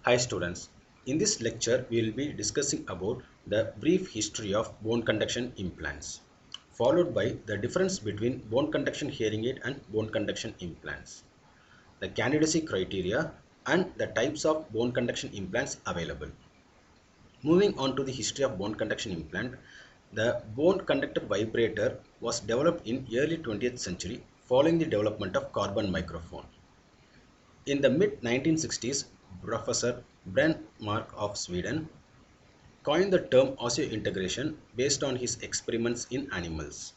Hi students, in this lecture we will be discussing about the brief history of bone conduction implants, followed by the difference between bone conduction hearing aid and bone conduction implants, the candidacy criteria and the types of bone conduction implants available. Moving on to the history of bone conduction implant, the bone conductor vibrator was developed in early 20th century following the development of carbon microphone. In the mid 1960s, Professor Brännmark of Sweden coined the term osseointegration based on his experiments in animals.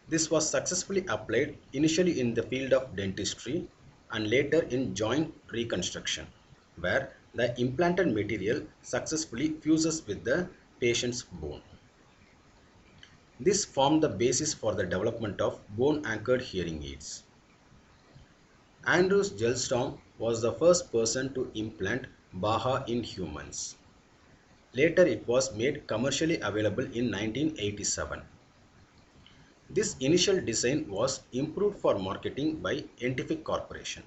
This was successfully applied initially in the field of dentistry and later in joint reconstruction, where the implanted material successfully fuses with the patient's bone. This formed the basis for the development of bone anchored hearing aids. Andrews Gelstorm was the first person to implant BAHA in humans. Later it was made commercially available in 1987. This initial design was improved for marketing by Entific Corporation.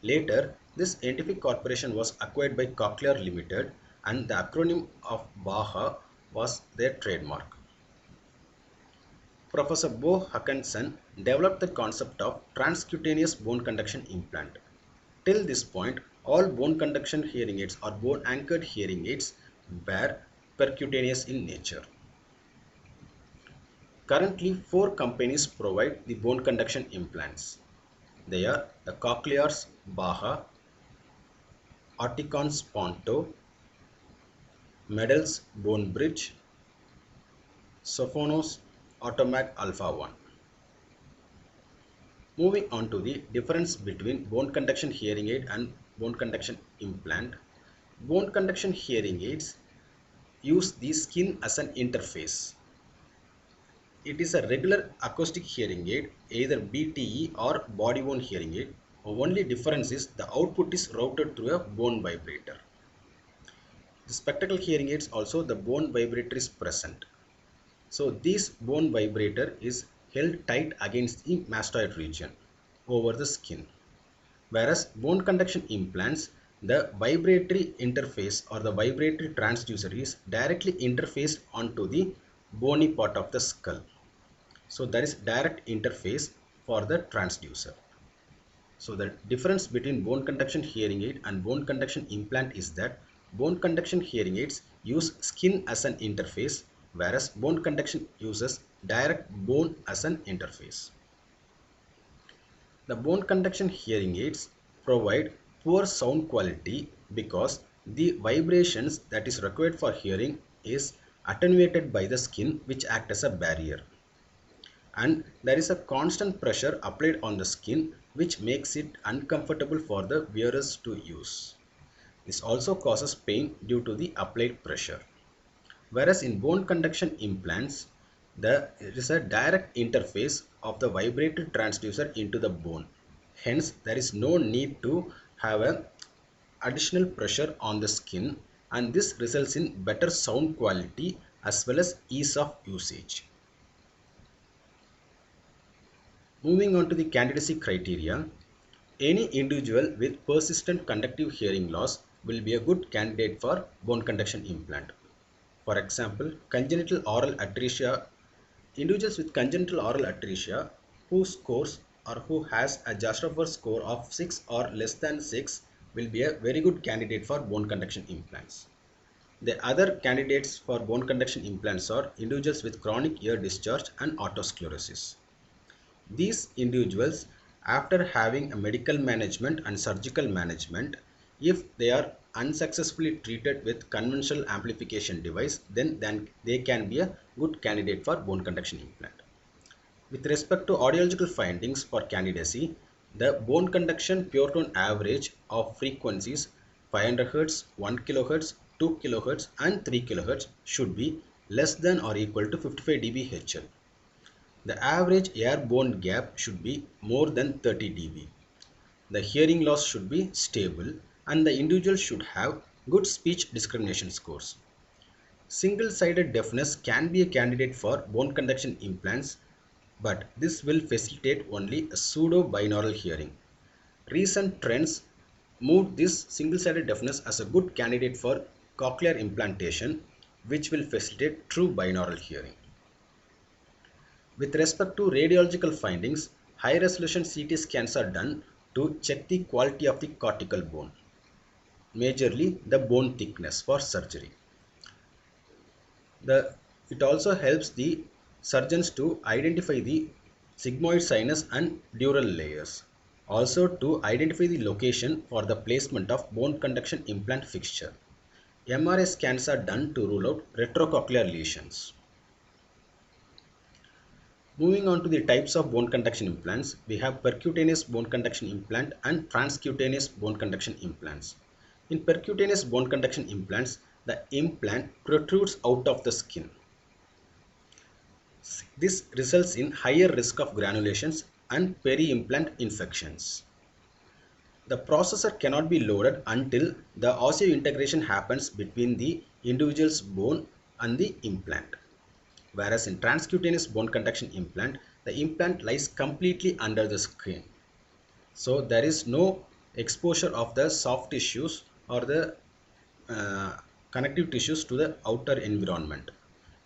Later, this Entific Corporation was acquired by Cochlear Limited and the acronym of BAHA was their trademark. Professor Bo Haakonssen developed the concept of transcutaneous bone conduction implant. Till this point, all bone conduction hearing aids or bone anchored hearing aids were percutaneous in nature. Currently, four companies provide the bone conduction implants. They are the Cochlear's Baha, Oticon's Ponto, Medal's Bone Bridge, Sofono's Automag Alpha 1. Moving on to the difference between bone conduction hearing aid and bone conduction implant. Bone conduction hearing aids use the skin as an interface. It is a regular acoustic hearing aid, either BTE or body worn hearing aid. The only difference is the output is routed through a bone vibrator. The spectacle hearing aids also the bone vibrator is present. So this bone vibrator is held tight against the mastoid region over the skin. Whereas bone conduction implants, the vibratory interface or the vibratory transducer is directly interfaced onto the bony part of the skull. So there is direct interface for the transducer. So the difference between bone conduction hearing aid and bone conduction implant is that bone conduction hearing aids use skin as an interface, whereas bone conduction uses direct bone as an interface. The bone conduction hearing aids provide poor sound quality because the vibrations that is required for hearing is attenuated by the skin, which act as a barrier, and there is a constant pressure applied on the skin which makes it uncomfortable for the wearers to use. This also causes pain due to the applied pressure. Whereas in bone conduction implants, there is a direct interface of the vibratory transducer into the bone. Hence, there is no need to have a additional pressure on the skin, and this results in better sound quality as well as ease of usage. Moving on to the candidacy criteria, any individual with persistent conductive hearing loss will be a good candidate for bone conduction implant. For example, congenital oral atresia, individuals with congenital oral atresia who scores or who has a Jastrower score of 6 or less than 6 will be a very good candidate for bone conduction implants. The other candidates for bone conduction implants are individuals with chronic ear discharge and otosclerosis. These individuals, after having a medical management and surgical management, if they are unsuccessfully treated with conventional amplification device, then they can be a good candidate for bone conduction implant. With respect to audiological findings for candidacy, the bone conduction pure tone average of frequencies 500 Hz, 1 kHz, 2 kHz and 3 kHz should be less than or equal to 55 dB HL. The average ear-bone gap should be more than 30 dB. The hearing loss should be stable and the individual should have good speech discrimination scores. Single-sided deafness can be a candidate for bone conduction implants, but this will facilitate only a pseudo-binaural hearing. Recent trends moved this single-sided deafness as a good candidate for cochlear implantation, which will facilitate true binaural hearing. With respect to radiological findings, high-resolution CT scans are done to check the quality of the cortical bone, majorly the bone thickness for surgery. It also helps the surgeons to identify the sigmoid sinus and dural layers. Also to identify the location for the placement of bone conduction implant fixture. MRI scans are done to rule out retrocochlear lesions. Moving on to the types of bone conduction implants, we have percutaneous bone conduction implant and transcutaneous bone conduction implants. In percutaneous bone conduction implants, the implant protrudes out of the skin. This results in higher risk of granulations and peri-implant infections. The processor cannot be loaded until the osseointegration happens between the individual's bone and the implant. Whereas in transcutaneous bone conduction implant, the implant lies completely under the skin. So there is no exposure of the soft tissues or the connective tissues to the outer environment.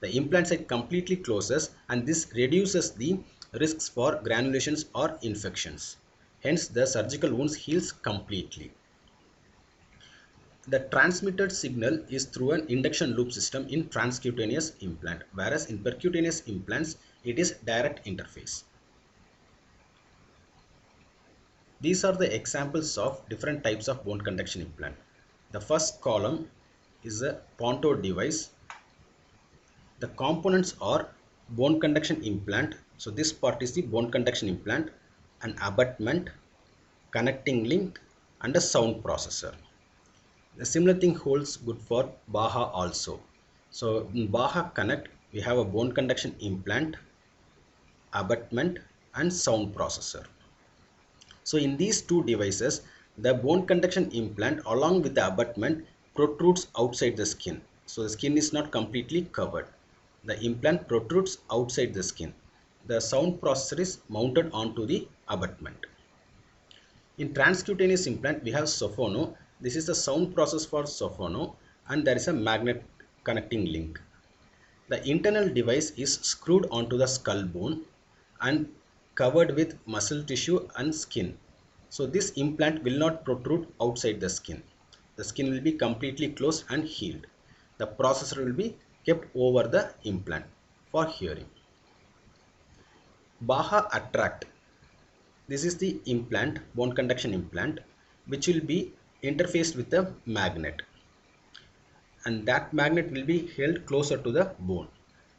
The implant site completely closes and this reduces the risks for granulations or infections. Hence the surgical wounds heals completely. The transmitted signal is through an induction loop system in transcutaneous implant, whereas in percutaneous implants it is direct interface. These are the examples of different types of bone conduction implant. The first column is a Ponto device. The components are bone conduction implant. So this part is the bone conduction implant, an abutment, connecting link and a sound processor. The similar thing holds good for Baha also. So in Baha Connect we have a bone conduction implant, abutment and sound processor. So in these two devices, the bone conduction implant along with the abutment protrudes outside the skin. So the skin is not completely covered. The implant protrudes outside the skin. The sound processor is mounted onto the abutment. In transcutaneous implant, we have Sophono. This is the sound process for Sophono and there is a magnet connecting link. The internal device is screwed onto the skull bone and covered with muscle tissue and skin. So this implant will not protrude outside the skin. The skin will be completely closed and healed. The processor will be kept over the implant for hearing. Baha Attract. This is the implant, bone conduction implant, which will be interfaced with a magnet. And that magnet will be held closer to the bone.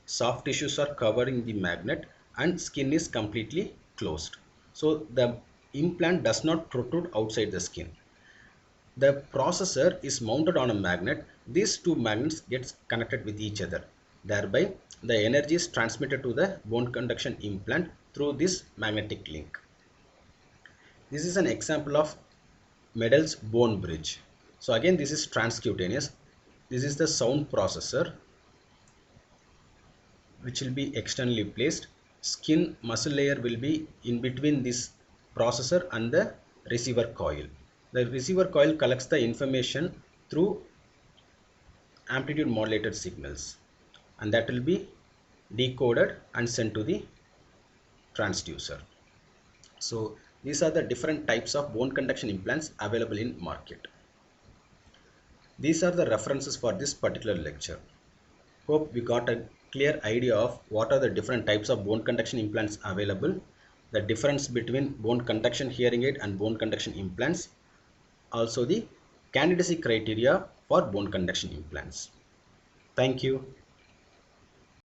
Soft tissues are covering the magnet and skin is completely closed. So the implant does not protrude outside the skin. The processor is mounted on a magnet. These two magnets get connected with each other. Thereby the energy is transmitted to the bone conduction implant through this magnetic link. This is an example of Medel's bone bridge. So again this is transcutaneous. This is the sound processor which will be externally placed. Skin muscle layer will be in between this processor and the receiver coil. The receiver coil collects the information through amplitude modulated signals and that will be decoded and sent to the transducer. So these are the different types of bone conduction implants available in market. These are the references for this particular lecture. Hope we got a clear idea of what are the different types of bone conduction implants available, the difference between bone conduction hearing aid and bone conduction implants, also the candidacy criteria for bone conduction implants. Thank you.